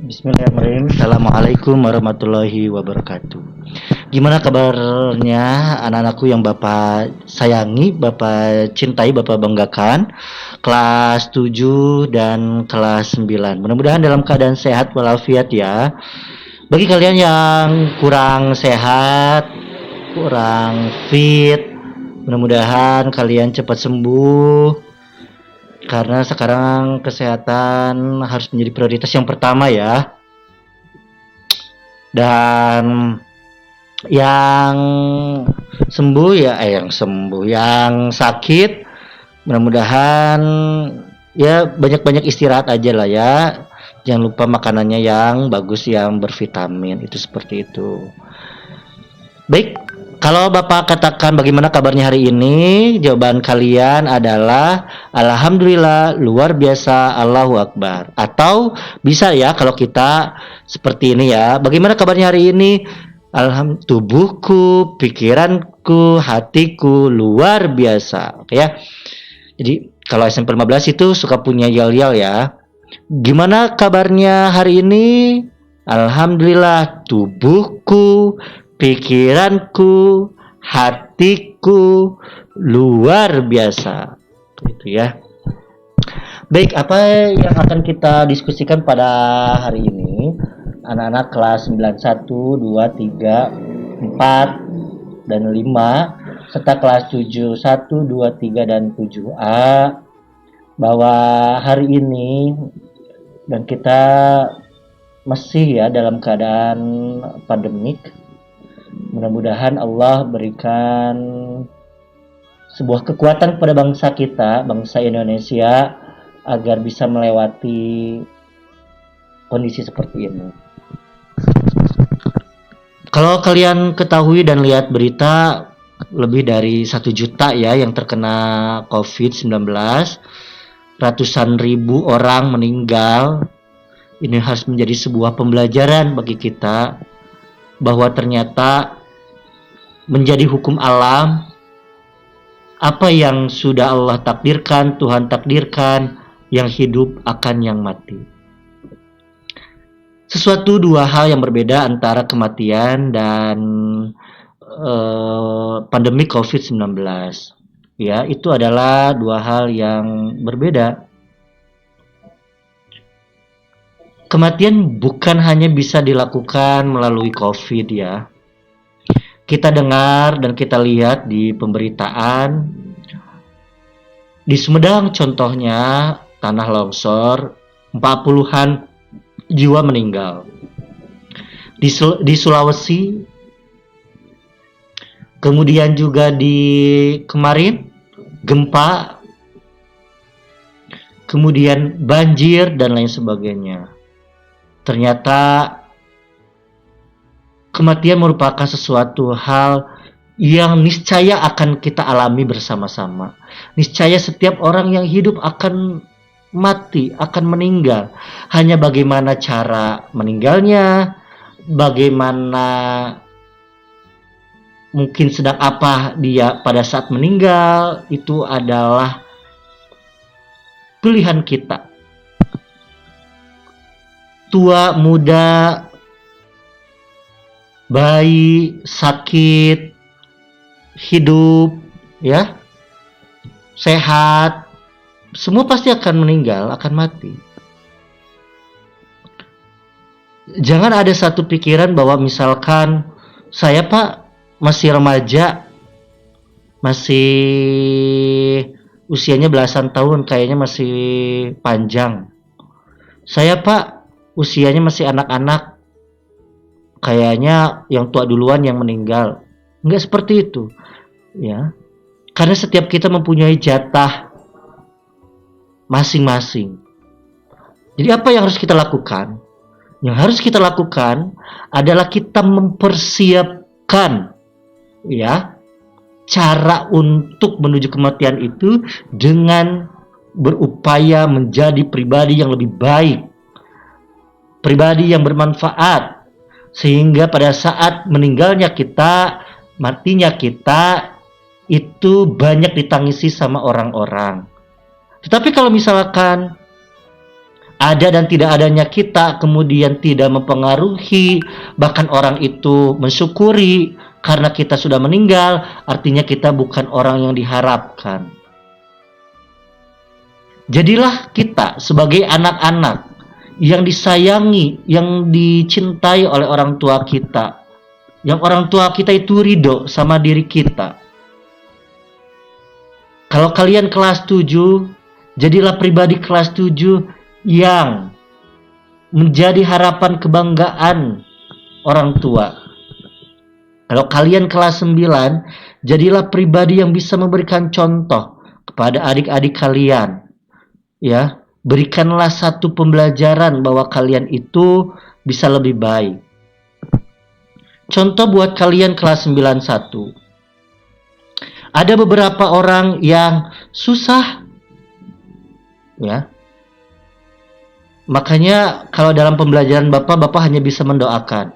Bismillahirrahmanirrahim. Assalamualaikum warahmatullahi wabarakatuh. Gimana kabarnya anak-anakku yang Bapak sayangi, Bapak cintai, Bapak banggakan? Kelas 7 dan kelas 9. Mudah-mudahan dalam keadaan sehat walafiat ya. Bagi kalian yang kurang sehat, kurang fit, mudah-mudahan kalian cepat sembuh. Karena sekarang kesehatan harus menjadi prioritas yang pertama ya. Dan yang sembuh ya, yang sakit mudah-mudahan ya banyak-banyak istirahat aja lah ya. Jangan lupa makanannya yang bagus, yang bervitamin, itu seperti itu. Baik, kalau Bapak katakan bagaimana kabarnya hari ini, jawaban kalian adalah Alhamdulillah, luar biasa, Allahu Akbar. Atau bisa ya kalau kita seperti ini ya, bagaimana kabarnya hari ini? Tubuhku, pikiranku, hatiku luar biasa. Oke ya. Jadi kalau SMP 15 itu suka punya yel-yel ya. Gimana kabarnya hari ini? Alhamdulillah, tubuhku, pikiranku, hatiku luar biasa. Gitu ya. Baik, apa yang akan kita diskusikan pada hari ini? Anak-anak kelas 91, 2, 3, 4, dan 5, serta kelas 7, 1, 2, 3, dan 7A, bahwa hari ini dan kita masih ya dalam keadaan pandemik. Mudah-mudahan Allah berikan sebuah kekuatan kepada bangsa kita, bangsa Indonesia, agar bisa melewati kondisi seperti ini. Kalau kalian ketahui dan lihat berita, lebih dari 1 juta ya yang terkena COVID-19, ratusan ribu orang meninggal. Ini harus menjadi sebuah pembelajaran bagi kita bahwa ternyata menjadi hukum alam, apa yang sudah Allah takdirkan, Tuhan takdirkan, yang hidup akan yang mati. Sesuatu dua hal yang berbeda antara kematian dan pandemi COVID-19. Ya, itu adalah dua hal yang berbeda. Kematian bukan hanya bisa dilakukan melalui COVID ya. Kita dengar dan kita lihat di pemberitaan, di Sumedang contohnya, tanah longsor, 40-an jiwa meninggal. Di Sulawesi, kemudian juga di kemarin, gempa, kemudian banjir, dan lain sebagainya. Ternyata kematian merupakan sesuatu hal yang niscaya akan kita alami bersama-sama. Niscaya setiap orang yang hidup akan mati, akan meninggal. Hanya bagaimana cara meninggalnya, bagaimana mungkin sedang apa dia pada saat meninggal, itu adalah pilihan kita. Tua, muda, bayi, sakit, hidup, ya, sehat, semua pasti akan meninggal, akan mati. Jangan ada satu pikiran bahwa misalkan saya Pak masih remaja, masih usianya belasan tahun, kayaknya masih panjang. Saya Pak usianya masih anak-anak, kayaknya yang tua duluan yang meninggal. Enggak seperti itu, ya. Karena setiap kita mempunyai jatah masing-masing. Jadi apa yang harus kita lakukan? Yang harus kita lakukan adalah kita mempersiapkan, ya, cara untuk menuju kematian itu dengan berupaya menjadi pribadi yang lebih baik, pribadi yang bermanfaat, sehingga pada saat meninggalnya kita, matinya kita, itu banyak ditangisi sama orang-orang. Tetapi kalau misalkan ada dan tidak adanya kita kemudian tidak mempengaruhi, bahkan orang itu mensyukuri karena kita sudah meninggal, artinya kita bukan orang yang diharapkan. Jadilah kita sebagai anak-anak yang disayangi, yang dicintai oleh orang tua kita, yang orang tua kita itu ridho sama diri kita. Kalau kalian kelas 7, jadilah pribadi kelas 7 yang menjadi harapan kebanggaan orang tua. Kalau kalian kelas 9, jadilah pribadi yang bisa memberikan contoh kepada adik-adik kalian. Ya, berikanlah satu pembelajaran bahwa kalian itu bisa lebih baik. Contoh buat kalian kelas 91. Ada beberapa orang yang susah, ya. Makanya kalau dalam pembelajaran Bapak hanya bisa mendoakan.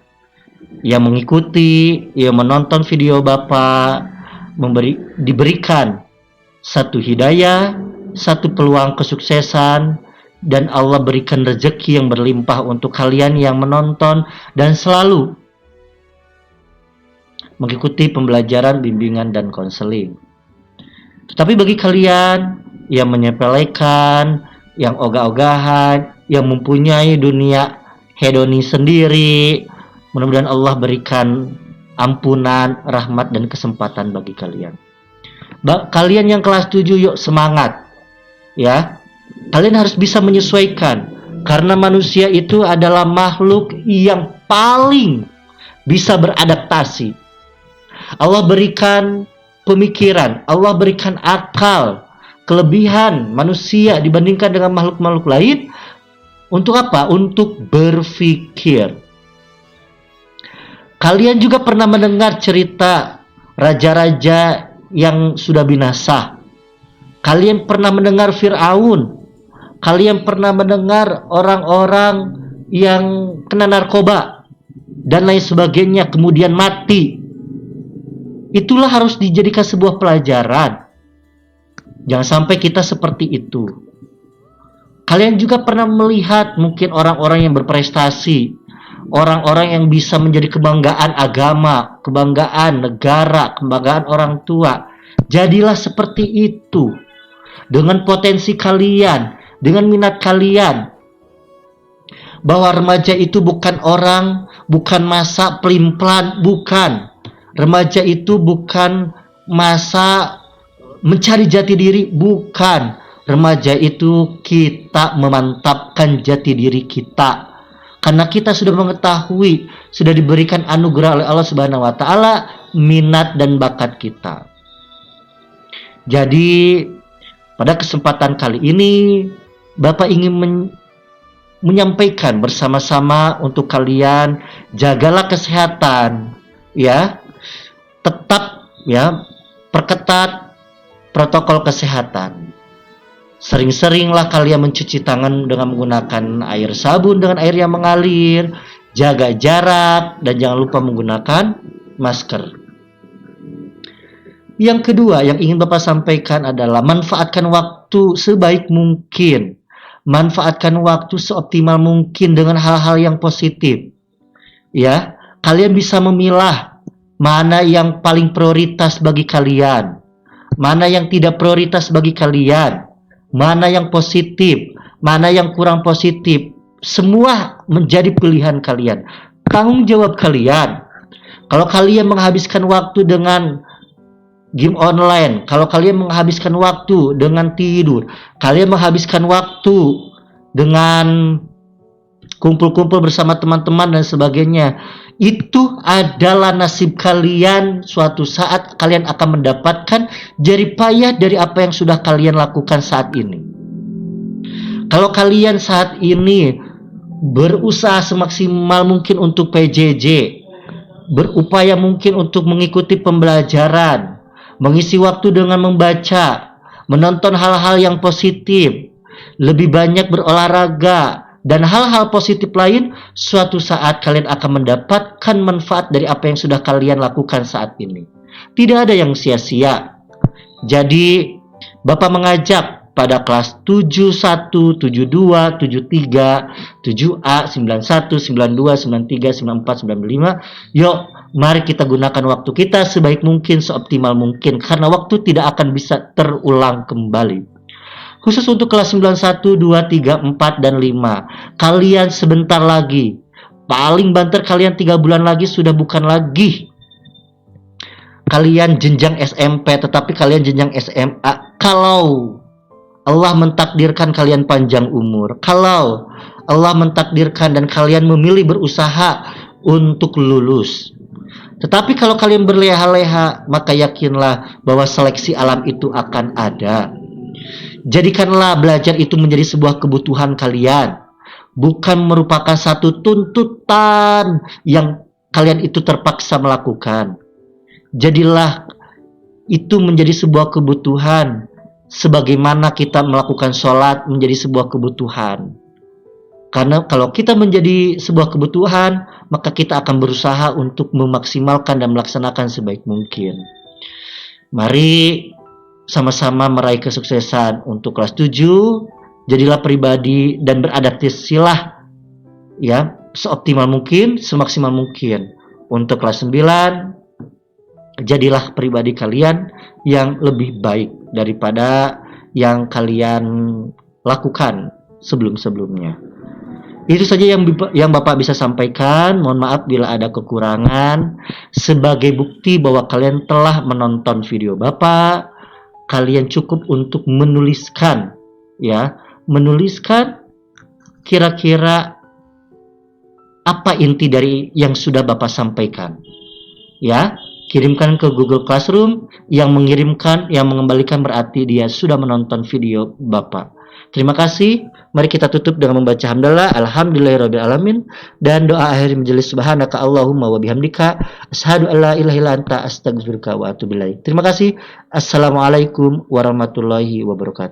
Yang mengikuti, yang menonton video Bapak, diberikan satu hidayah, satu peluang kesuksesan, dan Allah berikan rezeki yang berlimpah untuk kalian yang menonton dan selalu mengikuti pembelajaran, bimbingan, dan konseling. Tetapi bagi kalian yang menyepelekan, yang ogah-ogahan, yang mempunyai dunia hedoni sendiri, mudah-mudahan Allah berikan ampunan, rahmat, dan kesempatan bagi kalian. Kalian yang kelas 7, yuk semangat. Ya, kalian harus bisa menyesuaikan, karena manusia itu adalah makhluk yang paling bisa beradaptasi. Allah berikan pemikiran, Allah berikan akal, kelebihan manusia dibandingkan dengan makhluk-makhluk lain. Untuk apa? Untuk berpikir. Kalian juga pernah mendengar cerita raja-raja yang sudah binasa. Kalian pernah mendengar Fir'aun. Kalian pernah mendengar orang-orang yang kena narkoba dan lain sebagainya kemudian mati. Itulah harus dijadikan sebuah pelajaran. Jangan sampai kita seperti itu. Kalian juga pernah melihat mungkin orang-orang yang berprestasi, orang-orang yang bisa menjadi kebanggaan agama, kebanggaan negara, kebanggaan orang tua. Jadilah seperti itu. Dengan potensi kalian, dengan minat kalian, bahwa remaja itu bukan orang, bukan masa pelin-pelan, bukan. Remaja itu bukan masa mencari jati diri, bukan. Remaja itu kita memantapkan jati diri kita. Karena kita sudah mengetahui, sudah diberikan anugerah oleh Allah Subhanahu wa taala minat dan bakat kita. Jadi pada kesempatan kali ini Bapak ingin menyampaikan bersama-sama untuk kalian, jagalah kesehatan, ya. Tetap ya, perketat protokol kesehatan. Sering-seringlah kalian mencuci tangan dengan menggunakan air sabun dengan air yang mengalir, jaga jarak, dan jangan lupa menggunakan masker. Yang kedua yang ingin Bapak sampaikan adalah manfaatkan waktu sebaik mungkin. Manfaatkan waktu seoptimal mungkin dengan hal-hal yang positif. Ya, kalian bisa memilah mana yang paling prioritas bagi kalian, mana yang tidak prioritas bagi kalian, mana yang positif, mana yang kurang positif. Semua menjadi pilihan kalian, tanggung jawab kalian. Kalau kalian menghabiskan waktu dengan game online, kalau kalian menghabiskan waktu dengan tidur, kalian menghabiskan waktu dengan kumpul-kumpul bersama teman-teman dan sebagainya, itu adalah nasib kalian. Suatu saat kalian akan mendapatkan jerih payah dari apa yang sudah kalian lakukan saat ini. Kalau kalian saat ini berusaha semaksimal mungkin untuk PJJ, berupaya mungkin untuk mengikuti pembelajaran, mengisi waktu dengan membaca, menonton hal-hal yang positif, lebih banyak berolahraga, dan hal-hal positif lain, suatu saat kalian akan mendapatkan manfaat dari apa yang sudah kalian lakukan saat ini. Tidak ada yang sia-sia. Jadi, Bapak mengajak pada kelas 71, 72, 73, 7A, 91, 92, 93, 94, 95. Yuk, mari kita gunakan waktu kita sebaik mungkin, seoptimal mungkin. Karena waktu tidak akan bisa terulang kembali. Khusus untuk kelas 91, 2, 3, 4, dan 5. Kalian sebentar lagi. Paling banter kalian 3 bulan lagi sudah bukan lagi kalian jenjang SMP, tetapi kalian jenjang SMA. Kalau Allah mentakdirkan kalian panjang umur, kalau Allah mentakdirkan dan kalian memilih berusaha untuk lulus. Tetapi kalau kalian berleha-leha, maka yakinlah bahwa seleksi alam itu akan ada. Jadikanlah belajar itu menjadi sebuah kebutuhan kalian, bukan merupakan satu tuntutan yang kalian itu terpaksa melakukan. Jadilah itu menjadi sebuah kebutuhan, sebagaimana kita melakukan sholat menjadi sebuah kebutuhan. Karena kalau kita menjadi sebuah kebutuhan, maka kita akan berusaha untuk memaksimalkan dan melaksanakan sebaik mungkin. Mari sama-sama meraih kesuksesan untuk kelas 7. Jadilah pribadi dan beradaptasilah ya seoptimal mungkin, semaksimal mungkin. Untuk kelas 9, jadilah pribadi kalian yang lebih baik daripada yang kalian lakukan sebelum-sebelumnya. Itu saja yang Bapak bisa sampaikan. Mohon maaf bila ada kekurangan. Sebagai bukti bahwa kalian telah menonton video Bapak, kalian cukup untuk menuliskan kira-kira apa inti dari yang sudah Bapak sampaikan. Ya, kirimkan ke Google Classroom. Yang mengirimkan, yang mengembalikan berarti dia sudah menonton video Bapak. Terima kasih. Mari kita tutup dengan membaca hamdalah alhamdulillahirabbil alamin dan doa akhir majelis subhanaka Allahumma wa bihamdika asyhadu an la ilaha illa anta astaghfiruka wa atubu ilaik. Terima kasih. Assalamualaikum warahmatullahi wabarakatuh.